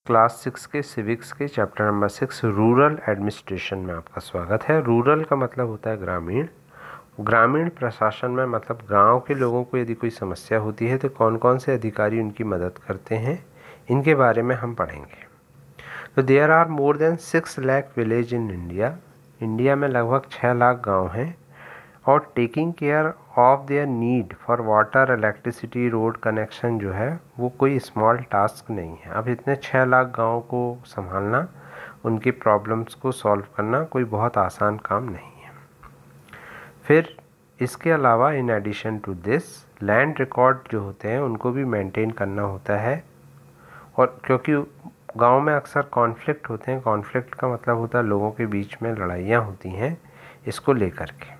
Class 6 के civics के chapter number 6 rural administration में आपका स्वागत है। रूरल का मतलब होता है ग्रामीण। ग्रामीण प्रशासन में मतलब गांव के लोगों को यदि कोई समस्या होती है तो कौन कौन से अधिकारी उनकी मदद करते हैं, इनके बारे में हम पढ़ेंगे। तो there are more than 6 lakh village in India. India में लगभग 6 लाख गाँव हैं और taking care of their need for water, electricity, road connection जो है वो कोई स्मॉल टास्क नहीं है। अब इतने 6 लाख गाँव को संभालना, उनकी प्रॉब्लम्स को सॉल्व करना कोई बहुत आसान काम नहीं है। फिर इसके अलावा in addition to this land record जो होते हैं उनको भी मेंटेन करना होता है। और क्योंकि गांव में अक्सर कॉन्फ्लिक्ट होते हैं, कॉन्फ्लिक्ट का मतलब होता है लोगों के बीच में लड़ाइयाँ होती हैं इसको लेकर के,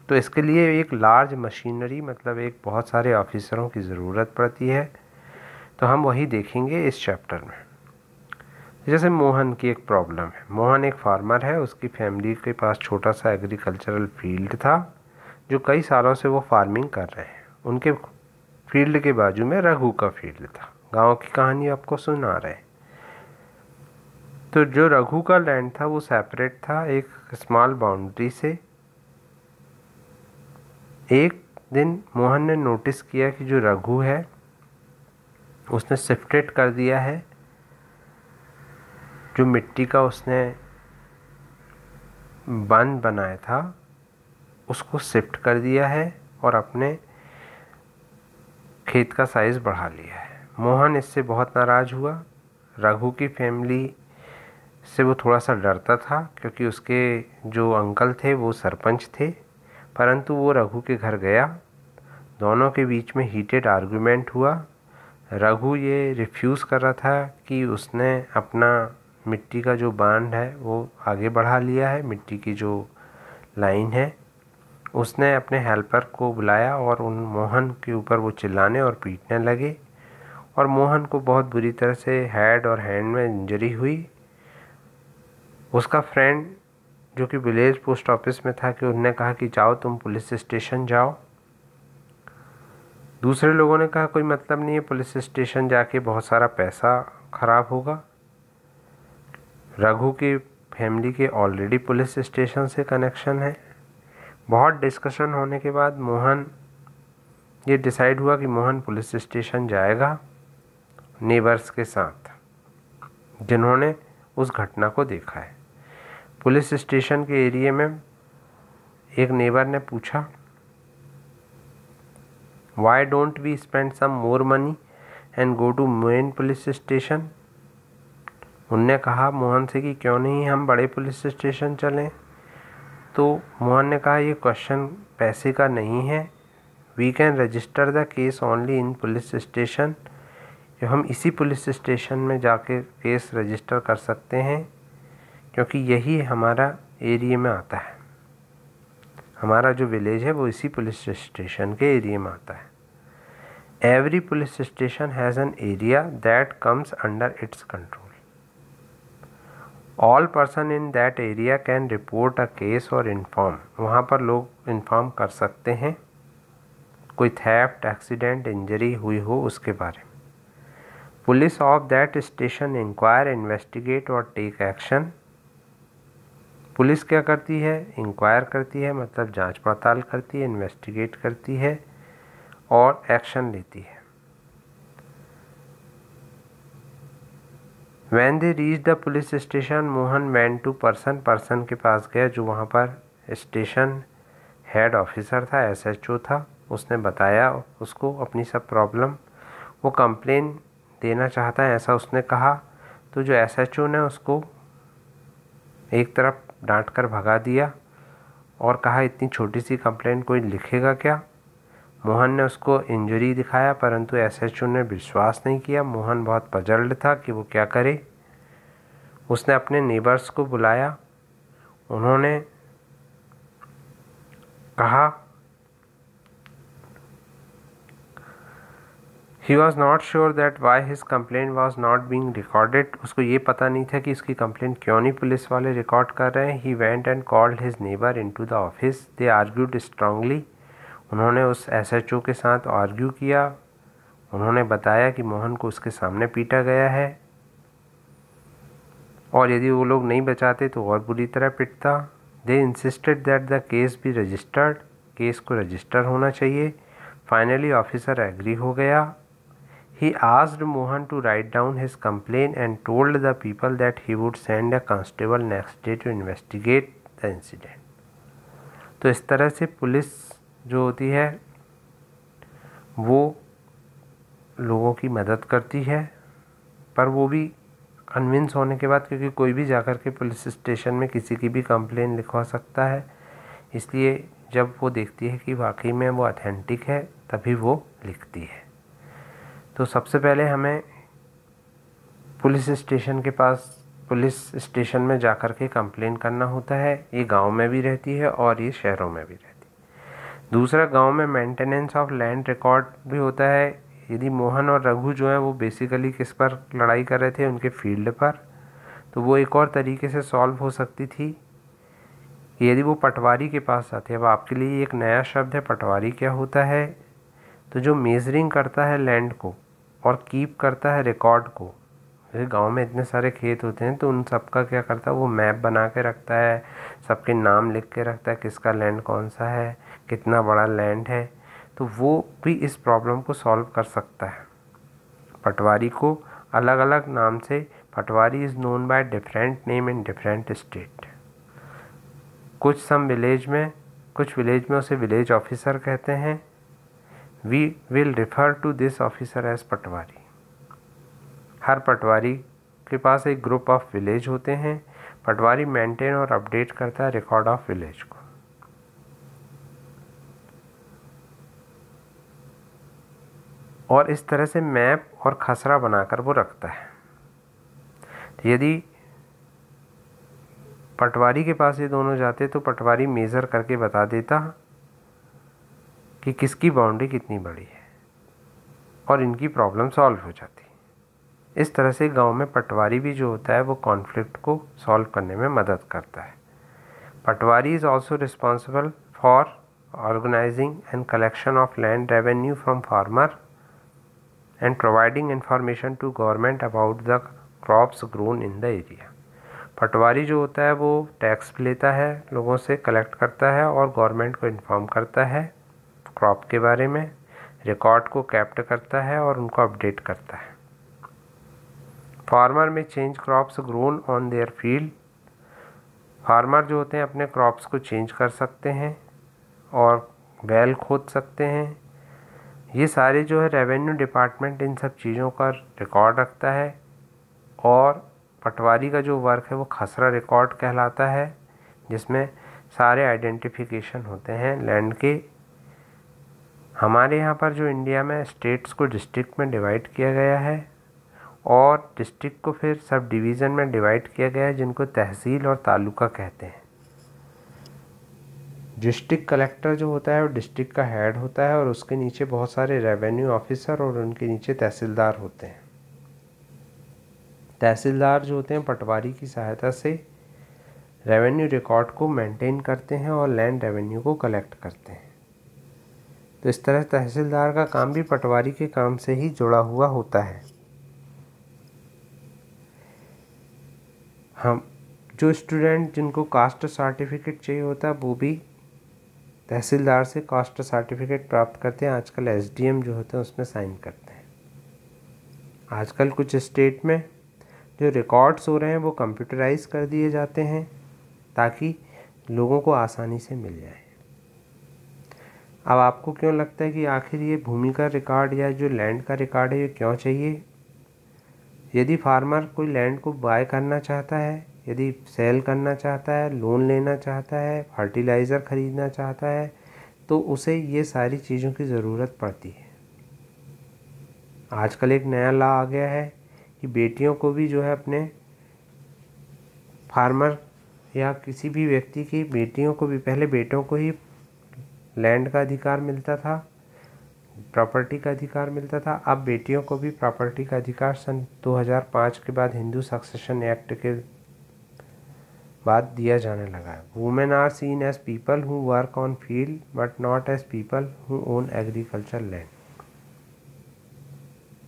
तो इसके लिए एक लार्ज मशीनरी मतलब एक बहुत सारे ऑफिसरों की ज़रूरत पड़ती है। तो हम वही देखेंगे इस चैप्टर में। जैसे मोहन की एक प्रॉब्लम है। मोहन एक फार्मर है, उसकी फैमिली के पास छोटा सा एग्रीकल्चरल फील्ड था जो कई सालों से वो फार्मिंग कर रहे हैं। उनके फील्ड के बाजू में रघु का फील्ड था। गाँव की कहानी आपको सुना रहे। तो जो रघु का लैंड था वो सेपरेट था एक स्मॉल बाउंड्री से। एक दिन मोहन ने नोटिस किया कि जो रघु है उसने शिफ्टेड कर दिया है, जो मिट्टी का उसने बंद बनाया था उसको शिफ्ट कर दिया है और अपने खेत का साइज़ बढ़ा लिया है। मोहन इससे बहुत नाराज़ हुआ। रघु की फैमिली से वो थोड़ा सा डरता था क्योंकि उसके जो अंकल थे वो सरपंच थे, परंतु वो रघु के घर गया। दोनों के बीच में हीटेड आर्गुमेंट हुआ। रघु ये रिफ्यूज़ कर रहा था कि उसने अपना मिट्टी का जो बांध है वो आगे बढ़ा लिया है, मिट्टी की जो लाइन है। उसने अपने हेल्पर को बुलाया और उन मोहन के ऊपर वो चिल्लाने और पीटने लगे और मोहन को बहुत बुरी तरह से हेड और हैंड में इंजरी हुई। उसका फ्रेंड जो कि विलेज पोस्ट ऑफिस में था कि उन्होंने कहा कि जाओ तुम पुलिस स्टेशन जाओ। दूसरे लोगों ने कहा कोई मतलब नहीं है, पुलिस स्टेशन जाके बहुत सारा पैसा खराब होगा। रघु की फैमिली के ऑलरेडी पुलिस स्टेशन से कनेक्शन है। बहुत डिस्कशन होने के बाद मोहन ये डिसाइड हुआ कि मोहन पुलिस स्टेशन जाएगा नेबर्स के साथ जिन्होंने उस घटना को देखा है। पुलिस स्टेशन के एरिया में एक नेबर ने पूछा, Why don't we spend some more money and go to main police station? उनने कहा मोहन से कि क्यों नहीं हम बड़े पुलिस स्टेशन चलें। तो मोहन ने कहा ये क्वेश्चन पैसे का नहीं है। We can register the case only in police station. हम इसी पुलिस स्टेशन में जाके केस रजिस्टर कर सकते हैं क्योंकि यही हमारा एरिया में आता है। हमारा जो विलेज है वो इसी पुलिस स्टेशन के एरिया में आता है। Every police station has an area that comes under its control. All person in that area can report a case और इन्फॉर्म। वहाँ पर लोग इन्फॉर्म कर सकते हैं कोई थेफ्ट, एक्सीडेंट, इंजरी हुई हो उसके बारे में। Police of that station inquire, investigate और टेक एक्शन। पुलिस क्या करती है? इंक्वायर करती है मतलब जांच पड़ताल करती है, इन्वेस्टिगेट करती है और एक्शन लेती है। When they reached the police station, Mohan went to person के पास गया जो वहाँ पर स्टेशन हेड ऑफिसर था, SHO था। उसने बताया उसको अपनी सब प्रॉब्लम। वो कंप्लेन देना चाहता है ऐसा उसने कहा। तो जो SHO ने उसको एक तरफ डांट कर भगा दिया और कहा इतनी छोटी सी कंप्लेन कोई लिखेगा क्या। मोहन ने उसको इंजरी दिखाया परंतु SHO ने विश्वास नहीं किया। मोहन बहुत पजल्ड था कि वो क्या करे। उसने अपने नेबर्स को बुलाया। उन्होंने कहा he was not sure that why his complaint was not being recorded. उसको ये पता नहीं था कि इसकी कंप्लेंट क्यों नहीं पुलिस वाले रिकॉर्ड कर रहे हैं। He went and called his neighbour into the office. They argued strongly. उन्होंने उस SHO के साथ आर्ग्यू किया। उन्होंने बताया कि मोहन को उसके सामने पीटा गया है। और यदि वो लोग नहीं बचाते तो और बुरी तरह पिटता। They insisted that the case be registered, case को रजिस्टर होना चाहिए। फाइनली ऑफिसर एग्री हो गया। He asked Mohan to write down his complain and told the people that he would send a constable next day to investigate the incident. तो इस तरह से police जो होती है वो लोगों की मदद करती है, पर वो भी कन्विंस होने के बाद, क्योंकि कोई भी जाकर के पुलिस स्टेशन में किसी की भी कंप्लेन लिखवा सकता है, इसलिए जब वो देखती है कि वाकई में वो ऑथेंटिक है तभी वो लिखती है। तो सबसे पहले हमें पुलिस स्टेशन में जाकर के कंप्लेन करना होता है। ये गांव में भी रहती है और ये शहरों में भी रहती है। दूसरा, गांव में मेंटेनेंस ऑफ लैंड रिकॉर्ड भी होता है। यदि मोहन और रघु जो है वो बेसिकली किस पर लड़ाई कर रहे थे, उनके फील्ड पर, तो वो एक और तरीके से सॉल्व हो सकती थी। यदि वो पटवारी के पास आते हैं, अब आपके लिए एक नया शब्द है पटवारी क्या होता है, तो जो मेजरिंग करता है लैंड को और कीप करता है रिकॉर्ड को। जैसे गांव में इतने सारे खेत होते हैं तो उन सब का क्या करता है, वो मैप बना के रखता है, सबके नाम लिख के रखता है, किसका लैंड कौन सा है, कितना बड़ा लैंड है, तो वो भी इस प्रॉब्लम को सॉल्व कर सकता है। पटवारी को अलग अलग नाम से, patwari is known by different name in different state. कुछ विलेज में उसे विलेज ऑफिसर कहते हैं। We will refer to this officer as patwari. हर पटवारी के पास एक ग्रुप ऑफ विलेज होते हैं। पटवारी मेंटेन और अपडेट करता है रिकॉर्ड ऑफ विलेज को। और इस तरह से मैप और खसरा बनाकर वो रखता है। तो यदि पटवारी के पास ये दोनों जाते तो पटवारी मेज़र करके बता देता कि किसकी बाउंड्री कितनी बड़ी है और इनकी प्रॉब्लम सॉल्व हो जाती। इस तरह से गांव में पटवारी भी जो होता है वो कॉन्फ्लिक्ट को सॉल्व करने में मदद करता है। Patwari is also responsible for organising and collection of land revenue from farmer and providing information to government about the crops grown in the area। पटवारी जो होता है वो टैक्स लेता है, लोगों से कलेक्ट करता है और गवर्नमेंट को इन्फॉर्म करता है क्रॉप के बारे में, रिकॉर्ड को कैप्ट करता है और उनको अपडेट करता है। फार्मर में change crops grown on their field. Farmer जो होते हैं अपने क्रॉप्स को चेंज कर सकते हैं और वेल खोद सकते हैं। ये सारे जो है रेवेन्यू डिपार्टमेंट इन सब चीज़ों का रिकॉर्ड रखता है। और पटवारी का जो वर्क है वो खसरा रिकॉर्ड कहलाता है, जिसमें सारे आइडेंटिफिकेशन होते हैं लैंड के। हमारे यहाँ पर जो इंडिया में स्टेट्स को डिस्ट्रिक्ट में डिवाइड किया गया है और डिस्ट्रिक्ट को फिर सब डिवीज़न में डिवाइड किया गया है, जिनको तहसील और तालुका कहते हैं। डिस्ट्रिक्ट कलेक्टर जो होता है वो डिस्ट्रिक्ट का हेड होता है और उसके नीचे बहुत सारे रेवेन्यू ऑफिसर और उनके नीचे तहसीलदार होते हैं। तहसीलदार जो होते हैं पटवारी की सहायता से रेवेन्यू रिकॉर्ड को मेंटेन करते हैं और लैंड रेवेन्यू को कलेक्ट करते हैं। तो इस तरह तहसीलदार का काम भी पटवारी के काम से ही जुड़ा हुआ होता है। हम जो स्टूडेंट जिनको कास्ट सर्टिफिकेट चाहिए होता है वो भी तहसीलदार से कास्ट सर्टिफिकेट प्राप्त करते हैं। आजकल एसडीएम जो होते हैं उसमें साइन करते हैं। आजकल कुछ स्टेट में जो रिकॉर्ड्स हो रहे हैं वो कंप्यूटराइज कर दिए जाते हैं ताकि लोगों को आसानी से मिल जाए। अब आपको क्यों लगता है कि आखिर ये भूमि का रिकॉर्ड या जो लैंड का रिकॉर्ड है ये क्यों चाहिए? यदि फार्मर कोई लैंड को बाय करना चाहता है, यदि सेल करना चाहता है, लोन लेना चाहता है, फर्टिलाइज़र ख़रीदना चाहता है, तो उसे ये सारी चीज़ों की ज़रूरत पड़ती है। आजकल एक नया लॉ आ गया है कि बेटियों को भी जो है अपने फार्मर या किसी भी व्यक्ति की बेटियों को भी, पहले बेटों को ही लैंड का अधिकार मिलता था, प्रॉपर्टी का अधिकार मिलता था, अब बेटियों को भी प्रॉपर्टी का अधिकार सन 2005 के बाद हिंदू सक्सेशन एक्ट के बाद दिया जाने लगा है। Women are seen as people who work on field but not as people who own agriculture land.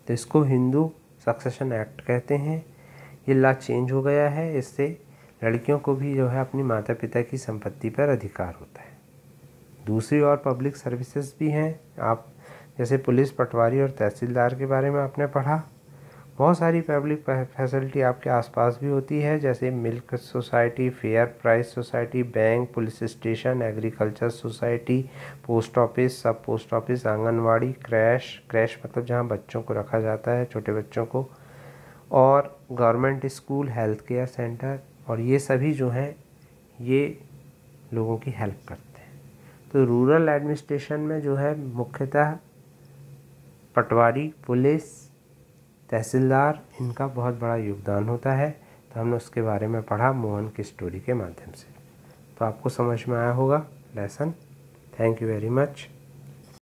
तो इसको हिंदू सक्सेशन एक्ट कहते हैं। ये लॉ चेंज हो गया है, इससे लड़कियों को भी जो है अपनी माता पिता की संपत्ति पर अधिकार होता है। दूसरी और पब्लिक सर्विसेज भी हैं, आप जैसे पुलिस, पटवारी और तहसीलदार के बारे में आपने पढ़ा। बहुत सारी पब्लिक फैसिलिटी आपके आसपास भी होती है, जैसे milk society, fair price society, bank, police station, agriculture society, post office, सब पोस्ट ऑफिस, आंगनवाड़ी, क्रैश मतलब जहाँ बच्चों को रखा जाता है, छोटे बच्चों को, और government school, health care centre. और ये सभी जो हैं ये लोगों की हेल्प करते हैं। तो रूरल एडमिनिस्ट्रेशन में जो है मुख्यतः पटवारी, पुलिस, तहसीलदार, इनका बहुत बड़ा योगदान होता है। तो हमने उसके बारे में पढ़ा मोहन की स्टोरी के माध्यम से। तो आपको समझ में आया होगा lesson. Thank you very much.